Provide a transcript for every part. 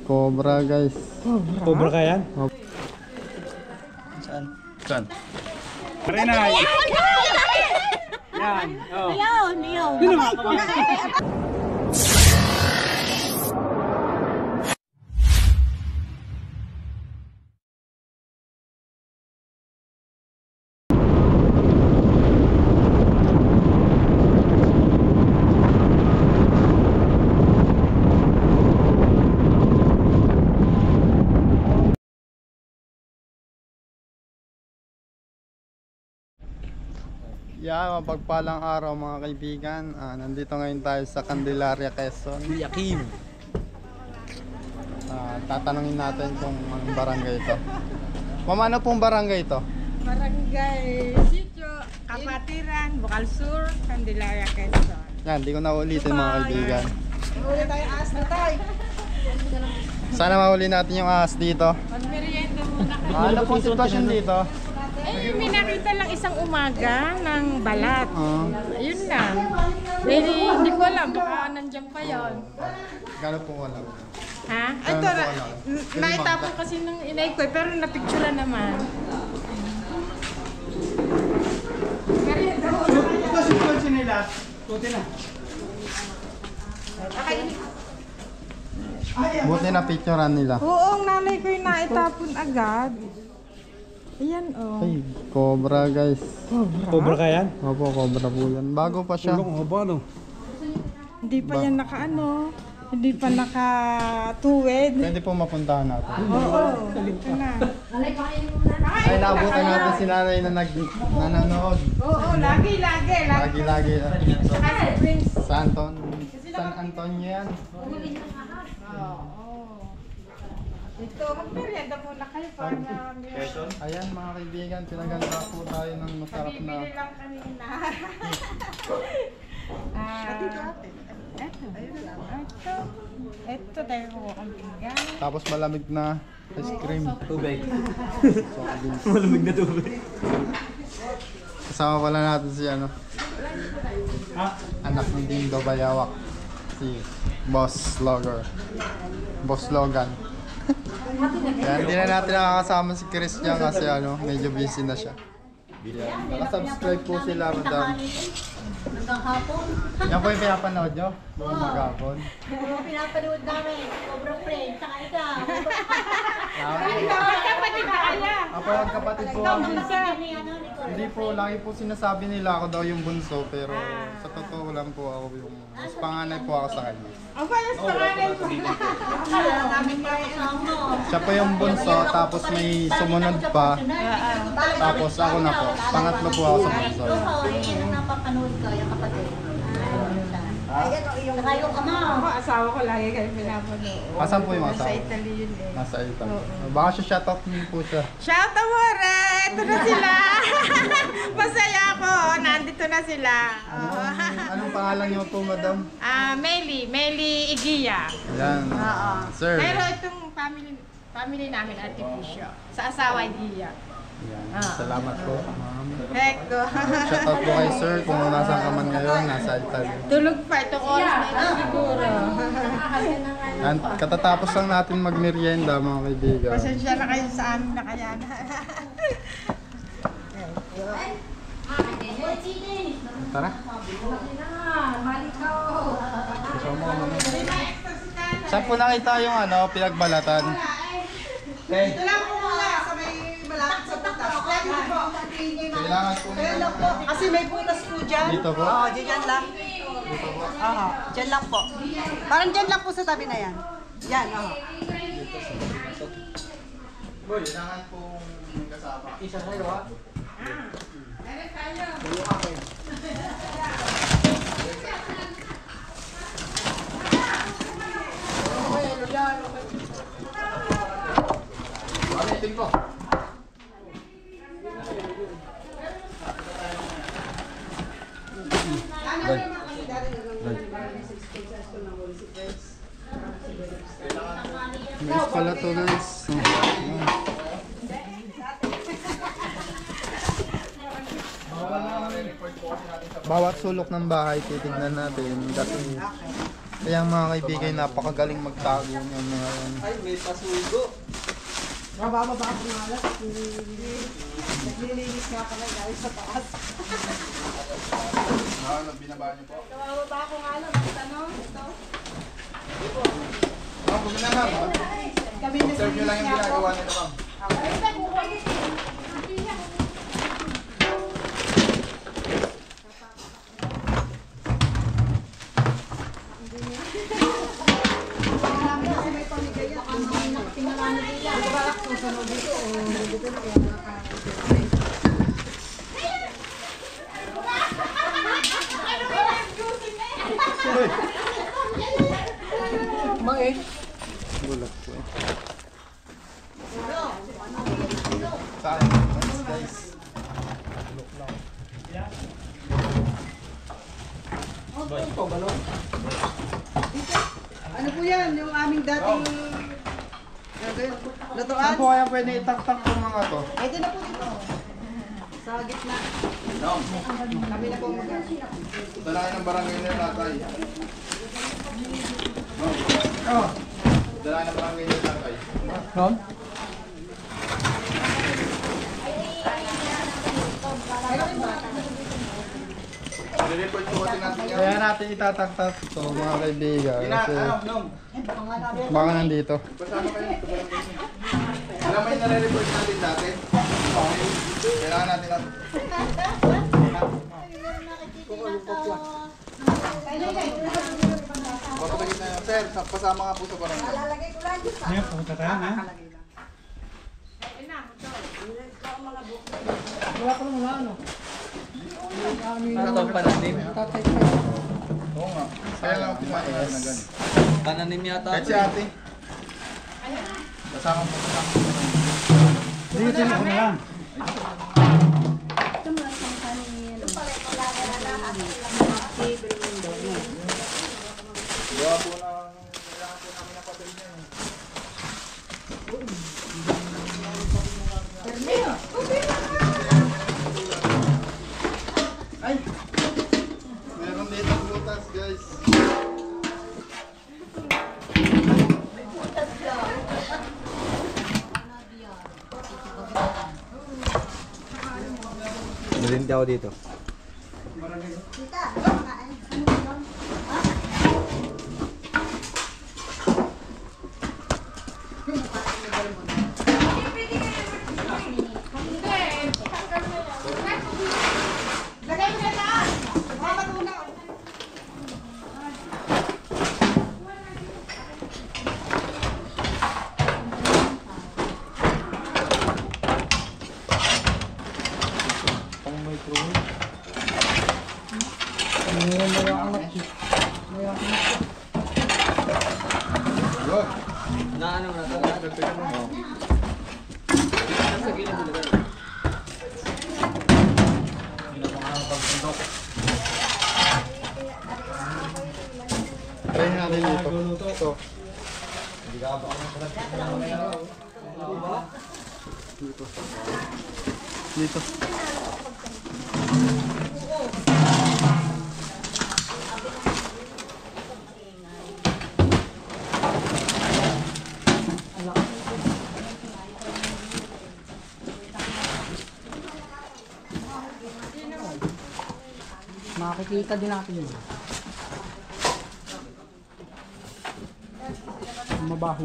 cobra guys. Cobra ka yan? Saan? Saan? Marina! Yan! Oh. Ayun, ayun. Yeah, mapagpalang araw mga kaibigan. Nandito ngayon tayo sa Candelaria, Quezon. Yakim! Tatanungin natin kung anong barangay ito. Ma'am, ano pong barangay ito? Barangay Sitio, Kapatiran, Bukal-Sur, Candelaria, Quezon. Yan, hindi ko na ulitin mga kaibigan. Huli tayo ahas na tayo. Sana mahuli natin yung ahas dito. Magmerienda muna kayo. Ano pong sitwasyon dito? May nakita lang isang umaga ng balat. Ayun lang. Hindi ko alam, baka nandiyan pa yon. Gano'n po wala? Ha? Ito, naitapon kasi ng inay ko, pero napicture naman. Merienda muna kayo. Ito sitwasyon nila. Puti na. Buti na picturean nila. Oo, ang nanay ko yung naitapon agad. Ayan, oh. Ay, cobra guys. Cobra ka yan? Opo, cobra po yan. Bago pa siya. Ulong haba no? Hindi pa yan nakaano. Hindi pa nakatuwid. Pwede po mapuntahan natin. Oo, ito na. Ay, naabutan natin si nanay na nanonood. Oo, lagi. Lagi. Saka si Prince. San Antonio yan. Oo. Ito, magmerienda muna kayo para Ayan mga kaibigan, pinaganda po tayo ng masarap na. bibili lang kanina. Ito tayo ko ang pinggan. Tapos malamig na ice cream. Tubig. Soft drinks. Malamig na tubig. Kasama pala natin si ano, anak ni Dindo Bayawak. Si Boss Logan. Kaya hindi na natin nakakasama si Christian kasi ano, medyo busy na siya. Yan. Naka-subscribe po sila, madam. Hanggang hapon. Yan po yung pinapanood nyo? Buong maghapon. Oo, pinapanood namin. Sobrang friend. Saka ikaw. Kapatid na kaya. Ako, kapatid po Ikaw ako. bunso. Hindi po, lagi po sinasabi nila ako daw yung bunso, pero sa totoo lang po ako yung mas panganay po ako sa kanya. Ang palas pa kanay po. Akala namin kayo kasama. Siya po yung bunso, tapos may sumunod pa, tapos ako na po. Pangatlo po ako sa bunso. Oo, yun ang napapanood ko, yung kapatid. Saka yung ama. Ako, asawa ko lagi kayo pinapanood. Asan po yung asawa? Nasa Italy yun eh. Nasa Italy. Baka siya shoutout niyo po siya. Shout amore! Ito na sila! Masaya ako! Nandito na sila. Anong pangalan niyo po, madam? Meli Igia. Yan. Sir. Pero itong family namin artificial. Sa asawa Igia. Yan. Salamat po, ma'am. Heko. Shoutout po kay sir kung nasaan ka man ngayon, nasa Italy. Tulog pa itong oras na ito siguro. Yan. Katatapos lang natin magmerienda, mga kaibigan. Pasensya na kayo sa amin na kaya na. Tara. Saan po nakita yung ano, pinagbalatan? Ito lang po muna sa may malapit sa butas. Kailangan po nila. Kasi may butas po dyan. Dito po? Oo, dyan lang. Oo, dyan lang po. Parang dyan lang po sa tabi na yan. Yan, oo. Boy, kailangan pong kasama. Isa sa iyo, ha? Palitin ko. Nice pala to, guys. Bawat sulok ng bahay titignan natin kasi Kaya mga kaibigan, napakagaling magtago niyan mga yan. Ay, may pasugo. Mababa ba ako nga lang? Naglilinis nga kami guys sa taas. Binaba niyo po. Kawawaba ako nga lang. Ano? Ito. Ma'am, huwag na ma'am. Kami na Serve nyo lang yung ginagawa nila ma'am. Gulat ko eh. Saan? Nice guys. Look lang. Ano po yan? Yung aming dating... Saan Lutuan? po kaya pwede itaktak po mga to? Ito na po dito. Sa gitna. Kami na po Dalayan ng barangay nila tatay. Oh. Dalayan ng barangay nila tatay. Ma'am? I-report po kasi natin yan. Kaya natin itataktak to mga kaibigan. Kasi baka nandito. Kasama kayo sa barangay. Alam mo yung nare-report natin dati? Kailangan natin lang. Papatagin na yun. Sir, pasama nga po sa barangay. Ngayon, pumunta tayo na. Ano pananim? Oo nga. Kaya lang kumain na ganun. Pananim yata. Kahit si ate. Kasama po sa Sige, sige, ako na lang. gawa po na kailangan po namin ng papel niya. Ay! Meron dito butas guys. Meron daw dito. Na ano na to? Sa gilid nila. Try natin dito. Ito. Dito. Makikita din natin yun. Mabaho.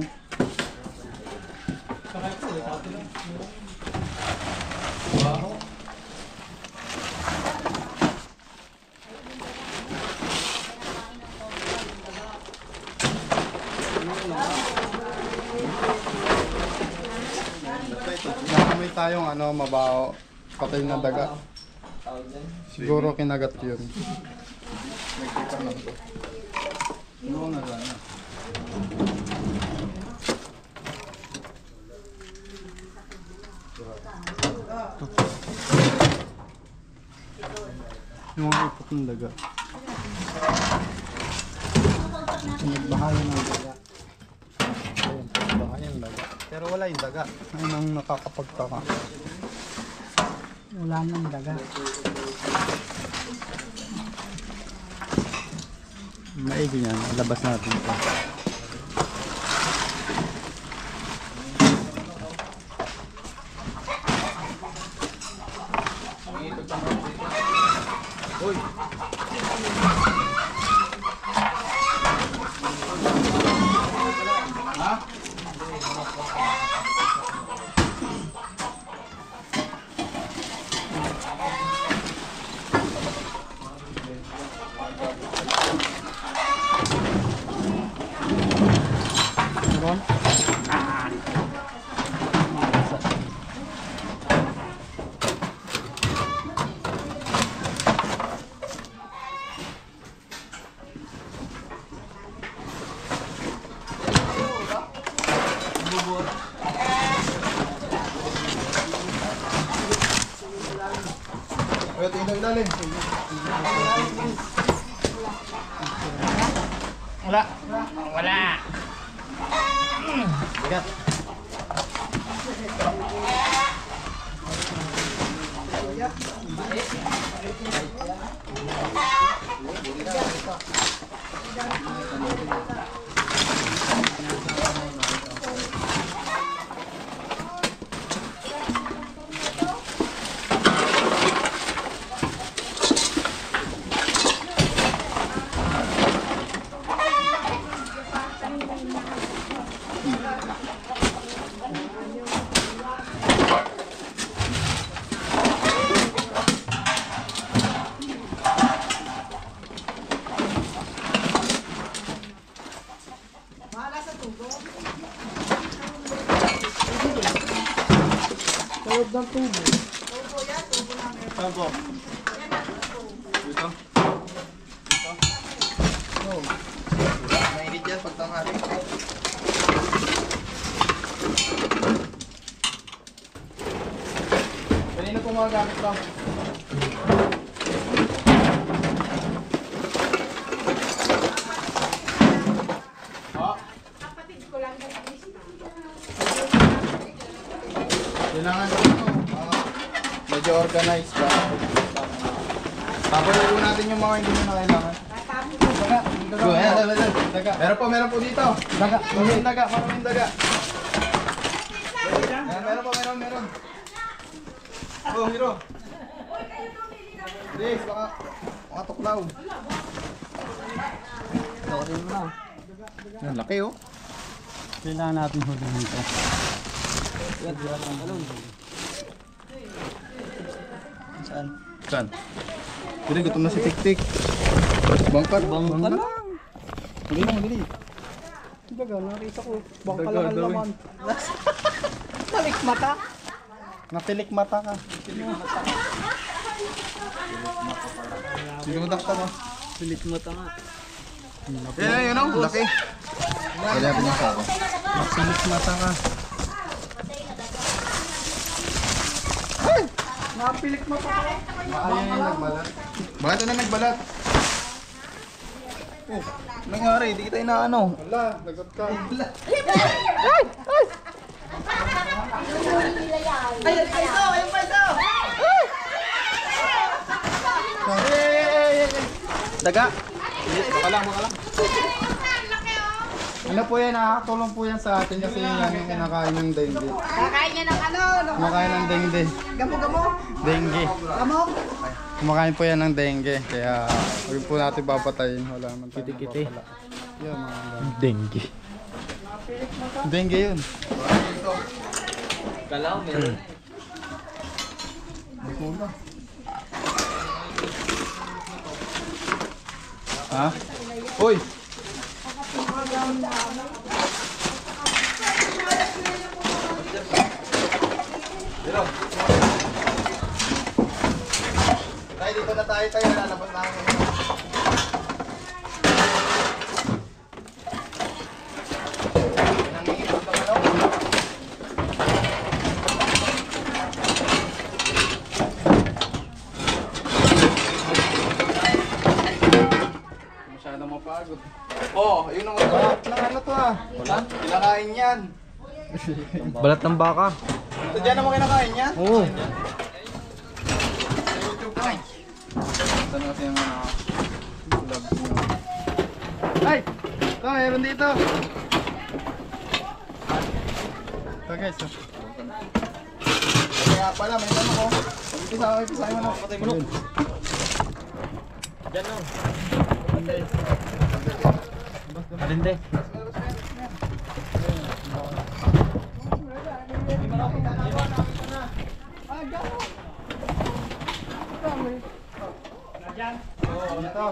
Nakamoy tayong ano, mabaho. Patay na daga. Siguro kinagat yun. Nagkita lang to. Oo na sana. Yung mga ipot ng daga. Nagbahayan ng daga. Ayun, nagbahayan ng daga. Pero wala yung daga. Ayun ang nakakapagtaka. Wala nang daga. Maigi yan. Labas natin ito. Ito yung ilalim. Wala. Wala. Bigat. Loob ng tubo. Tubo. Dito. Dito. No. Mainit yan pag tanghali. Kanina po mga gamit lang. Kailangan medyo organized ba? Papaluin natin yung mga hindi mo na kailangan. Daga. Meron po dito. Daga. Maraming daga. Meron. Oh, hero. Please, baka tuklaw. Laki mo na. Yan, laki oh. Kailangan natin hulihin ito. Saan? Hindi, gutom na si Tik-Tik. Bangkat lang. Dali. Daga, nakita ko. Bangka lang ang laman. Talik mata. Napilik mata ka. Sinudak ka mo. Pilik mata nga. Yun o, laki. Kaya natin yung sako. Napilik mata ka. Napilik mata ka. Ayaw yung nagbalat. Bakit na nagbalat? Oh, nangyari, di kita inaano. Wala, lagot ka. Ayun pa ito! Daga. Baka lang. Ano po yan, nakakatulong po yan sa atin kasi yan yung kinakain ng dengue. Kakain niya ng ano? Kumakain ng dengue. Gamo-gamo? Dengue. Gamok? Kumakain po yan ng dengue. Kaya huwag po natin papatayin. Wala naman tayo mapapala. Yan mga Dengue. dengue yun. Kalaw, meron. Ha? Uy! Dito. Tayo dito na tayo lalabas na kami. Nangiipot ka malaw. Masyadong mapagod. Oh, ayun ang balat ng ano to ah. Kinakain yan. Balat ng baka. Ito dyan naman kinakain yan? Oo. YouTube ko. Ito na kasi yung vlog nyo. Ay! Ito, meron dito. Ito guys. Oh. Kaya pala, may tanong ko. Pag-ipisa mo na. Patay mo na. Diyan lang. Alinde. Oo, ito.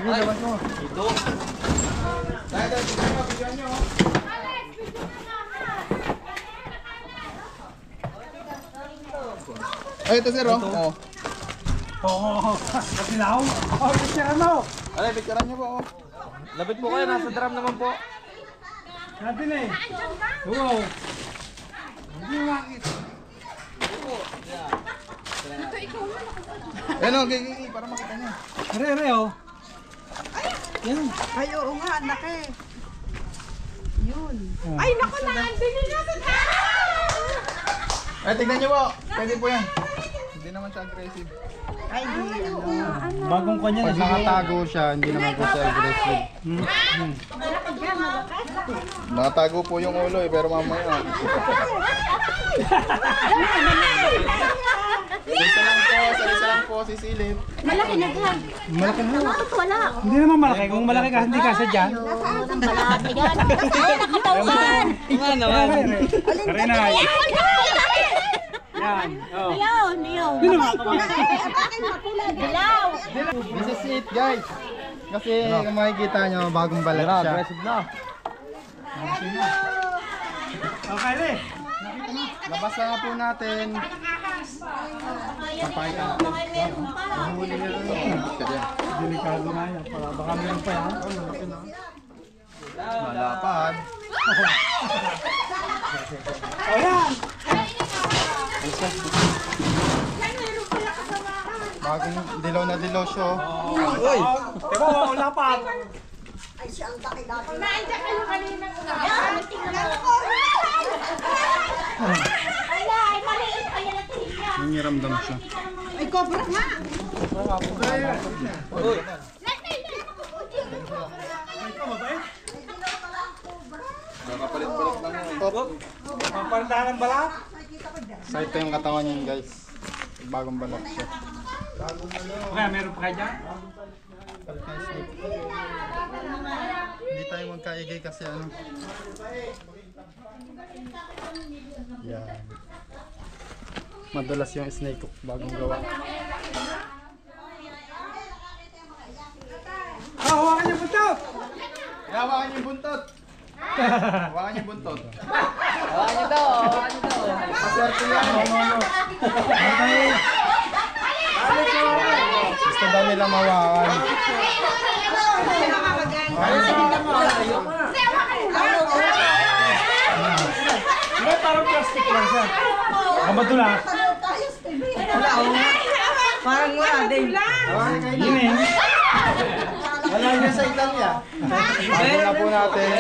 Sige, labas mo. Ito. Dahil, tignan nyo, bigyan nyo. Ay, ito sir, oh. Oo. Oo, kasilaw. Oh, picture mo. Alay, picturean nyo po, oh. Lapit po kayo, nasa drum naman po. Natin eh. Wow. Ayan, oh, gigi, para makita nyo. Re, oh. Ay, oo nga, anak eh. Yun. Ay, naku na! Bili na sa Ay, tignan nyo po. Pwede po yan. Hindi naman siya aggressive. Ay, di, Bagong kanya Pag nakatago siya, hindi naman po siya aggressive. Nakatago po yung ulo eh, pero mamaya. Isa lang po, sisilip. Malaki na dyan. Malaki na. Bakit wala? Hindi naman malaki. Kung malaki ka, hindi ka sadya. Oo, ng balata yan. Oo, nakatawan. Nga naman. Kare na. Yan. Oh. Yun, yun. Dilaw. This is it guys. Kasi kung makikita nyo, bagong balat siya. Aggressive na. Okay, Re. Labas na po natin. Papakita natin. Mahuli na rin. Delikado na yan. Baka meron pa yan. Malapad. O yan. Bagong dilaw na dilaw siya. Uy. Teka, wala pa. Naandyan kayo kanina. Ala, ay maliit pa yan at hiya. Nangiramdam siya. ay, cobra nga. Nakapalit-palit lang yung top. Mapalandahan ng balat. So ito yung katawan niya guys. Bagong balat siya. Okay, meron pa kayo dyan? Hindi tayo magkaigay kasi ano. Yan. Madulas yung snake hook bagong gawa. Ah, hawakan niyo punto. Hawakan niyo yung buntot. Hawakan niyo yung buntot. Hawakan niyo daw. Paswerte yan. Gusto daw nila mawakan. Hindi, parang plastic lang siya. Ang madula. Parang wala din. Yun eh. Wala niya sa Italia. Bago na po natin.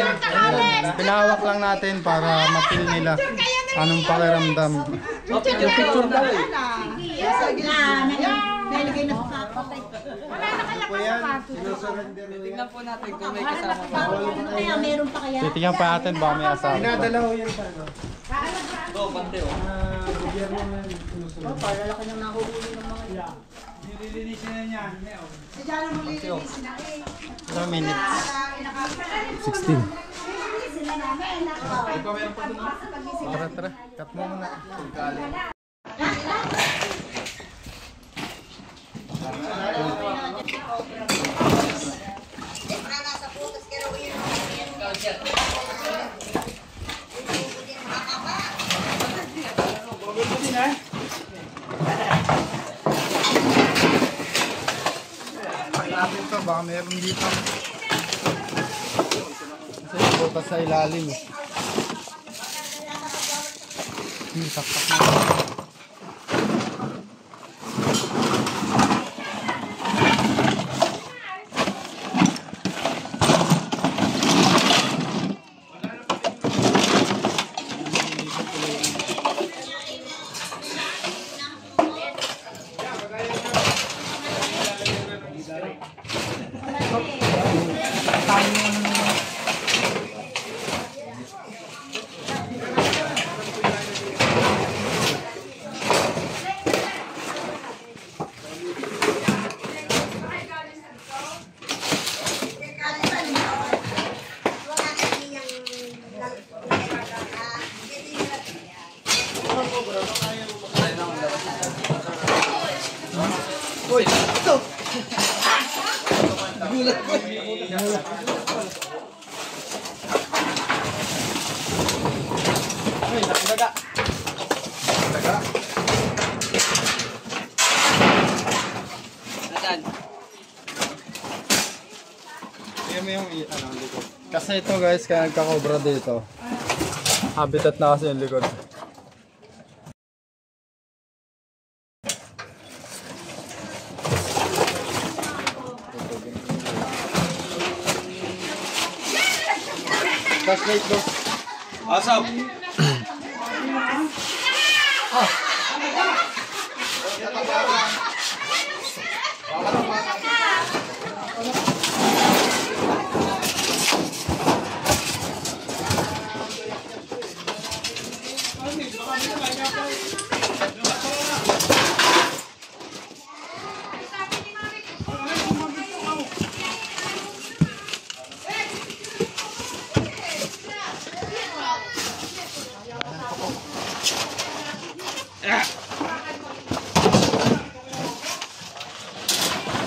Pinahawak lang natin para mapil nila anong pakiramdam. Picture daw eh. Nalagay na sa patay. Tingnan po natin kung may kasama pa. Kaya meron pa kaya? Titingnan pa natin baka may asawa. Dinadalaw yan sa ano. Ito, pante oh. Para laki nang nahuhuli ng mga Yeah. Nililinisin na niya. Ay, dyan ang lilinisin na eh. 2 minutes. 16. Tara, tara. Cut mo muna. Natin to, baka meron dito. Kasi butas sa ilalim eh. Taktak na. Nagulat ko. Uy, daga. Daga. Nasaan? Tingnan mo yung likod. Kasi ito guys, kaya nagka-cobra dito. Habitat na kasi yung likod. Flashlight boss. Asap!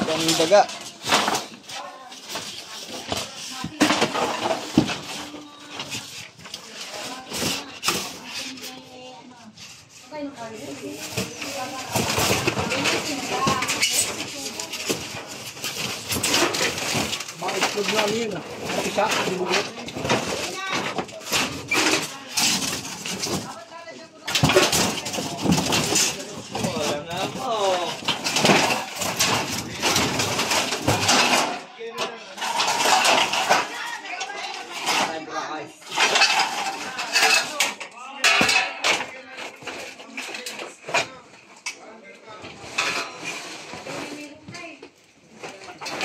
Daming daga.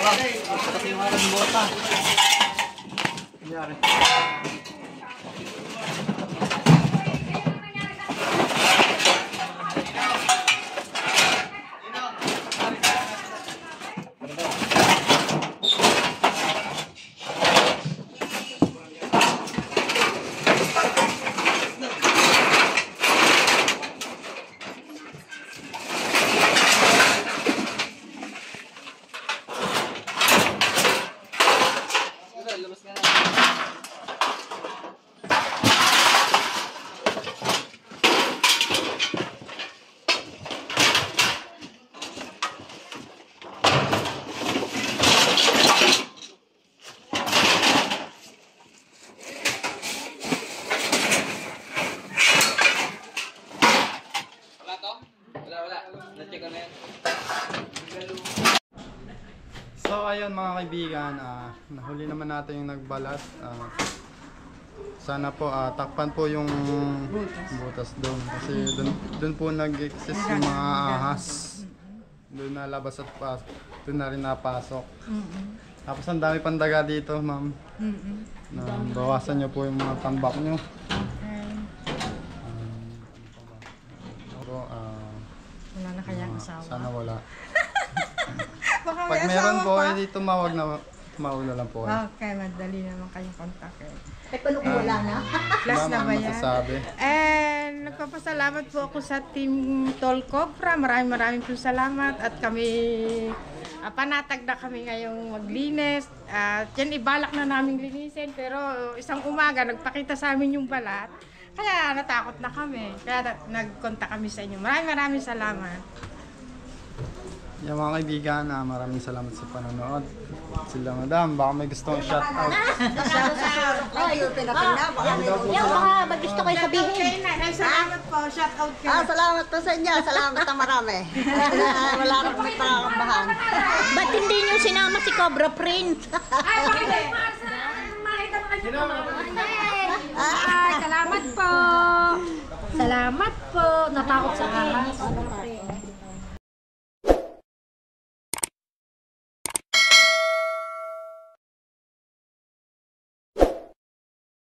Wala nga ako. Kasi yung aking bota. Nangyari. Labas ka na. Wala to? Wala. Na-check ko na yan. So ayun mga kaibigan, nahuli naman natin yung nagbalat. Sana po takpan po yung butas doon kasi doon po nag-exist yung mga ahas. Doon na labas at doon na rin napasok. Tapos ang dami pandaga dito, ma'am. Bawasan niyo po yung mga tambak niyo. Wala na kaya asawa. Sana wala. Baka may Pag meron asawa po, pa. hindi tumawag na lang po. Okay, madali naman kayong kontakin. Eh, paano kung wala na? Plus na ba yan? Masasabi. And nagpapasalamat po ako sa Team Tol Cobra. Maraming po salamat. At kami, panatag na kami ngayong maglinis. At yan, ibalak na namin linisin. Pero isang umaga, nagpakita sa amin yung balat. Kaya natakot na kami. Kaya nag-contact kami sa inyo. Maraming salamat. Yung mga kaibigan, maraming salamat sa panonood. Sila madam, baka may gustong shout out. Ay, pinating na. Baka may Yung baka mag gusto kayo sabihin. Salamat po. Shout out kayo. salamat po sa inyo. Salamat na marami. Wala na kami pangakambahan. Ba't hindi nyo sinama si Cobra Prince? Ay, salamat po. Salamat po. Natakot sa ahas.